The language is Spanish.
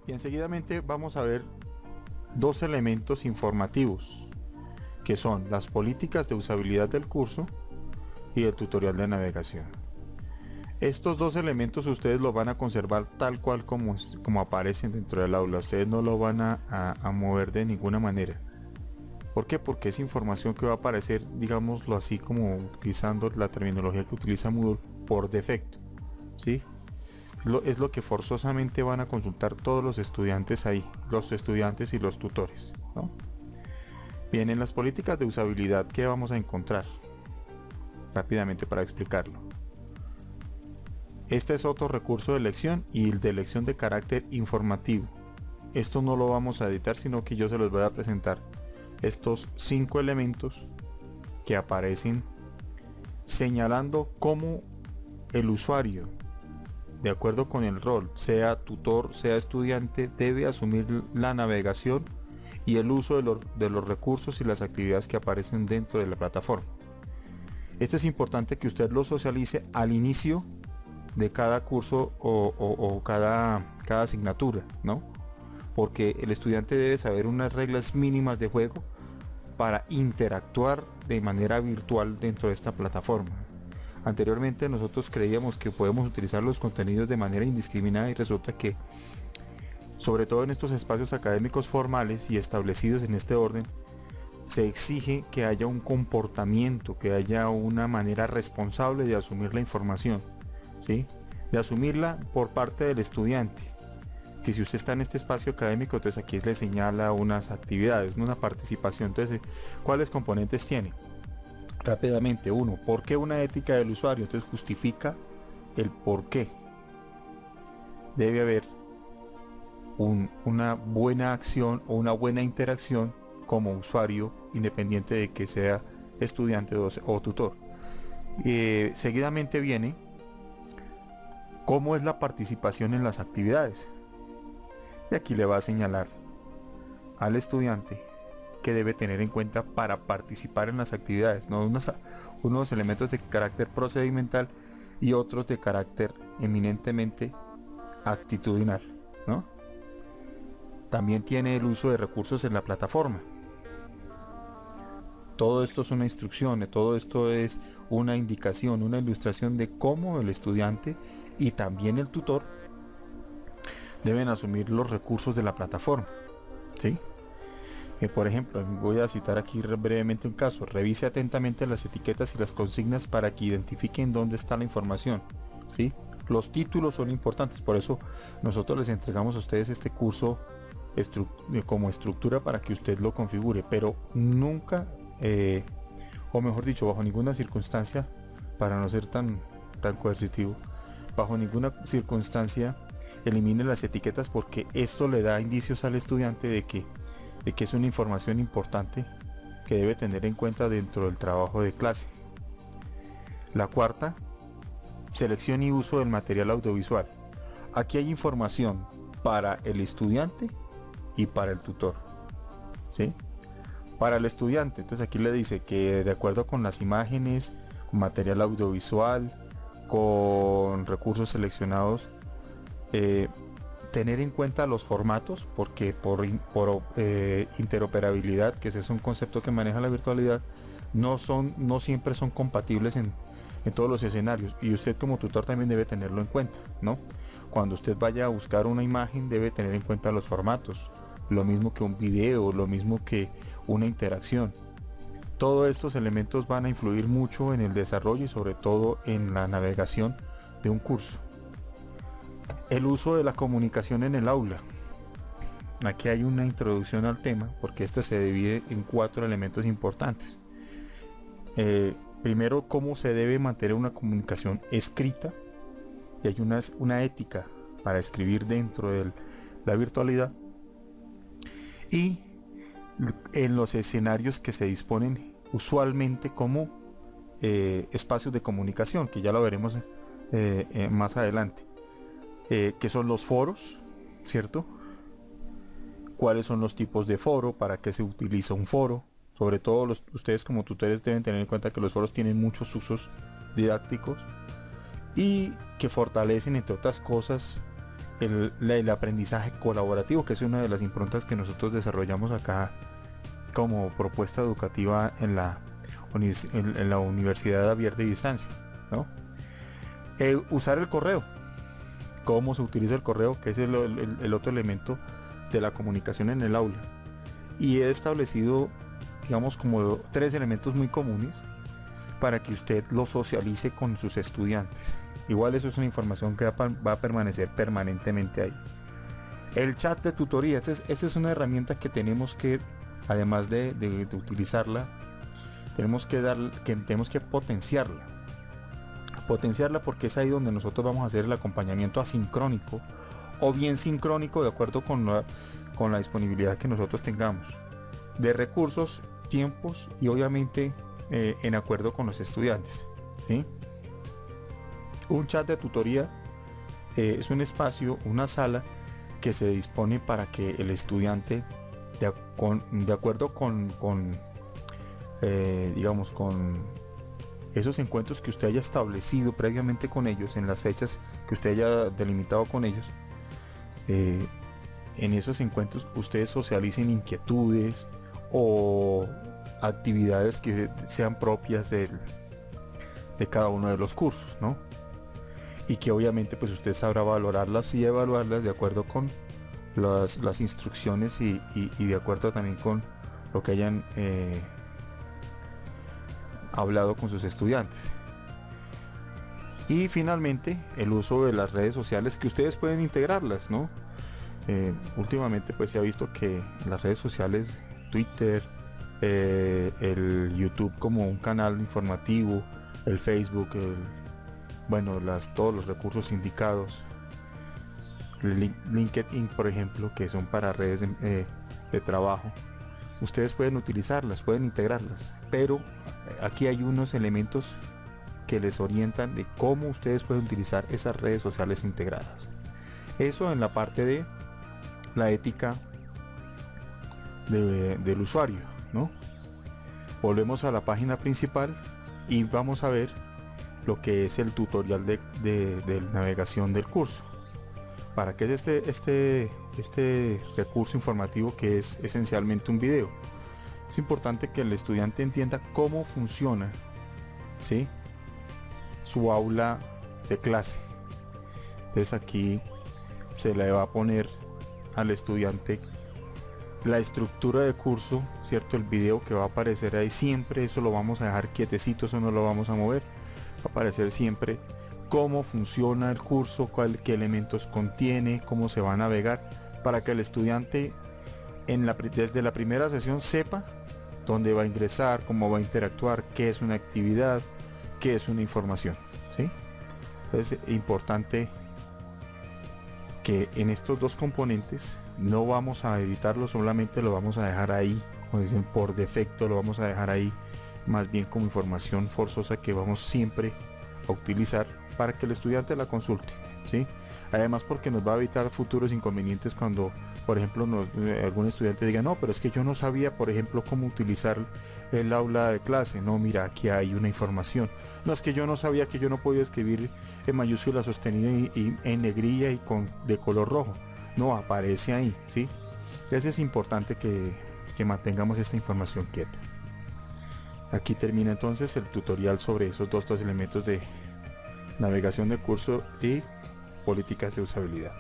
Bien, seguidamente vamos a ver dos elementos informativos, que son las políticas de usabilidad del curso y el tutorial de navegación. Estos dos elementos ustedes los van a conservar tal cual como aparecen dentro del aula. Ustedes no lo van a mover de ninguna manera. ¿Por qué? Porque es información que va a aparecer, digámoslo así, como utilizando la terminología que utiliza Moodle por defecto, ¿sí? Es lo que forzosamente van a consultar todos los estudiantes ahí, los estudiantes y los tutores, ¿no? Bien, en las políticas de usabilidad, ¿qué vamos a encontrar? Rápidamente para explicarlo. Este es otro recurso de elección y el de elección de carácter informativo. Esto no lo vamos a editar, sino que yo se los voy a presentar estos 5 elementos que aparecen señalando cómo el usuario, de acuerdo con el rol, sea tutor, sea estudiante, debe asumir la navegación y el uso de los recursos y las actividades que aparecen dentro de la plataforma. Esto es importante que usted lo socialice al inicio de cada curso o cada asignatura, ¿no? Porque el estudiante debe saber unas reglas mínimas de juego para interactuar de manera virtual dentro de esta plataforma. Anteriormente nosotros creíamos que podemos utilizar los contenidos de manera indiscriminada y resulta que, sobre todo en estos espacios académicos formales y establecidos en este orden, se exige que haya un comportamiento, que haya una manera responsable de asumir la información, ¿sí? De asumirla por parte del estudiante. Que si usted está en este espacio académico, entonces aquí le señala unas actividades, ¿no? Una participación. Entonces, ¿cuáles componentes tiene? Rápidamente, uno, ¿por qué una ética del usuario? Entonces justifica el por qué. Debe haber una buena acción o una buena interacción como usuario, independiente de que sea estudiante o tutor. Seguidamente viene cómo es la participación en las actividades. Y aquí le va a señalar al estudiante que debe tener en cuenta para participar en las actividades, ¿no? Unos elementos de carácter procedimental y otros de carácter eminentemente actitudinal, ¿no? También tiene el uso de recursos en la plataforma. Todo esto es una instrucción, todo esto es una indicación, una ilustración de cómo el estudiante y también el tutor deben asumir los recursos de la plataforma, ¿sí? Por ejemplo, voy a citar aquí brevemente un caso. Revise atentamente las etiquetas y las consignas para que identifiquen dónde está la información, ¿sí? Los títulos son importantes, por eso nosotros les entregamos a ustedes este curso como estructura para que usted lo configure, pero nunca, o mejor dicho, bajo ninguna circunstancia, para no ser tan coercitivo, bajo ninguna circunstancia elimine las etiquetas, porque esto le da indicios al estudiante de que es una información importante que debe tener en cuenta dentro del trabajo de clase. La cuarta, selección y uso del material audiovisual. Aquí hay información para el estudiante y para el tutor, ¿sí? Para el estudiante, entonces aquí le dice que de acuerdo con las imágenes, con material audiovisual, con recursos seleccionados, tener en cuenta los formatos, porque por interoperabilidad, que ese es un concepto que maneja la virtualidad, no siempre son compatibles en todos los escenarios, y usted como tutor también debe tenerlo en cuenta, ¿no? Cuando usted vaya a buscar una imagen debe tener en cuenta los formatos, lo mismo que un video, lo mismo que una interacción. Todos estos elementos van a influir mucho en el desarrollo y sobre todo en la navegación de un curso. El uso de la comunicación en el aula. Aquí hay una introducción al tema, porque este se divide en 4 elementos importantes. Primero, cómo se debe mantener una comunicación escrita, y hay una ética para escribir dentro de la virtualidad, y en los escenarios que se disponen usualmente como espacios de comunicación, que ya lo veremos más adelante. Que son los foros, ¿cierto? ¿Cuáles son los tipos de foro? ¿Para qué se utiliza un foro? Sobre todo ustedes como tutores deben tener en cuenta que los foros tienen muchos usos didácticos y que fortalecen, entre otras cosas, el aprendizaje colaborativo, que es una de las improntas que nosotros desarrollamos acá como propuesta educativa en la Universidad Abierta y Distancia, ¿no? Usar el correo, cómo se utiliza el correo, que es el otro elemento de la comunicación en el aula. Y he establecido, digamos, como 3 elementos muy comunes para que usted lo socialice con sus estudiantes. Igual eso es una información que va a permanecer permanentemente ahí. El chat de tutoría, esta es una herramienta que tenemos que, además de utilizarla, tenemos que potenciarla. Potenciarla porque es ahí donde nosotros vamos a hacer el acompañamiento asincrónico o bien sincrónico, de acuerdo con la disponibilidad que nosotros tengamos de recursos, tiempos y obviamente en acuerdo con los estudiantes, ¿sí? Un chat de tutoría es un espacio, una sala que se dispone para que el estudiante, de acuerdo con digamos, con esos encuentros que usted haya establecido previamente con ellos, en las fechas que usted haya delimitado con ellos, en esos encuentros ustedes socialicen inquietudes o actividades que sean propias de cada uno de los cursos, ¿no? Y que obviamente pues usted sabrá valorarlas y evaluarlas de acuerdo con las instrucciones y de acuerdo también con lo que hayan hablado con sus estudiantes. Y finalmente el uso de las redes sociales, que ustedes pueden integrarlas, ¿no? Últimamente pues se ha visto que las redes sociales, Twitter, el YouTube como un canal informativo, el Facebook, todos los recursos indicados, LinkedIn por ejemplo, que son para redes de trabajo, ustedes pueden utilizarlas, pueden integrarlas, pero aquí hay unos elementos que les orientan de cómo ustedes pueden utilizar esas redes sociales integradas. Eso en la parte de la ética del usuario, ¿no? Volvemos a la página principal y vamos a ver lo que es el tutorial de navegación del curso. ¿Para qué es este recurso informativo, que es esencialmente un video? Es importante que el estudiante entienda cómo funciona, ¿sí?, su aula de clase. Entonces aquí se le va a poner al estudiante la estructura de curso, ¿cierto? El video que va a aparecer ahí siempre, eso lo vamos a dejar quietecito, eso no lo vamos a mover. Va a aparecer siempre cómo funciona el curso, qué elementos contiene, cómo se va a navegar, para que el estudiante desde la primera sesión sepa dónde va a ingresar, cómo va a interactuar, qué es una actividad, qué es una información, ¿sí? Entonces es importante que en estos 2 componentes no vamos a editarlo, solamente lo vamos a dejar ahí, como dicen, por defecto lo vamos a dejar ahí, más bien como información forzosa que vamos siempre a utilizar para que el estudiante la consulte, ¿sí? Además porque nos va a evitar futuros inconvenientes cuando, por ejemplo, algún estudiante diga, no, pero es que yo no sabía, por ejemplo, cómo utilizar el aula de clase. No, mira, aquí hay una información. No, es que yo no sabía que yo no podía escribir en mayúscula sostenida y en negrilla y de color rojo. No, aparece ahí, ¿sí? Entonces es importante que mantengamos esta información quieta. Aquí termina entonces el tutorial sobre esos dos elementos de navegación de curso y políticas de usabilidad.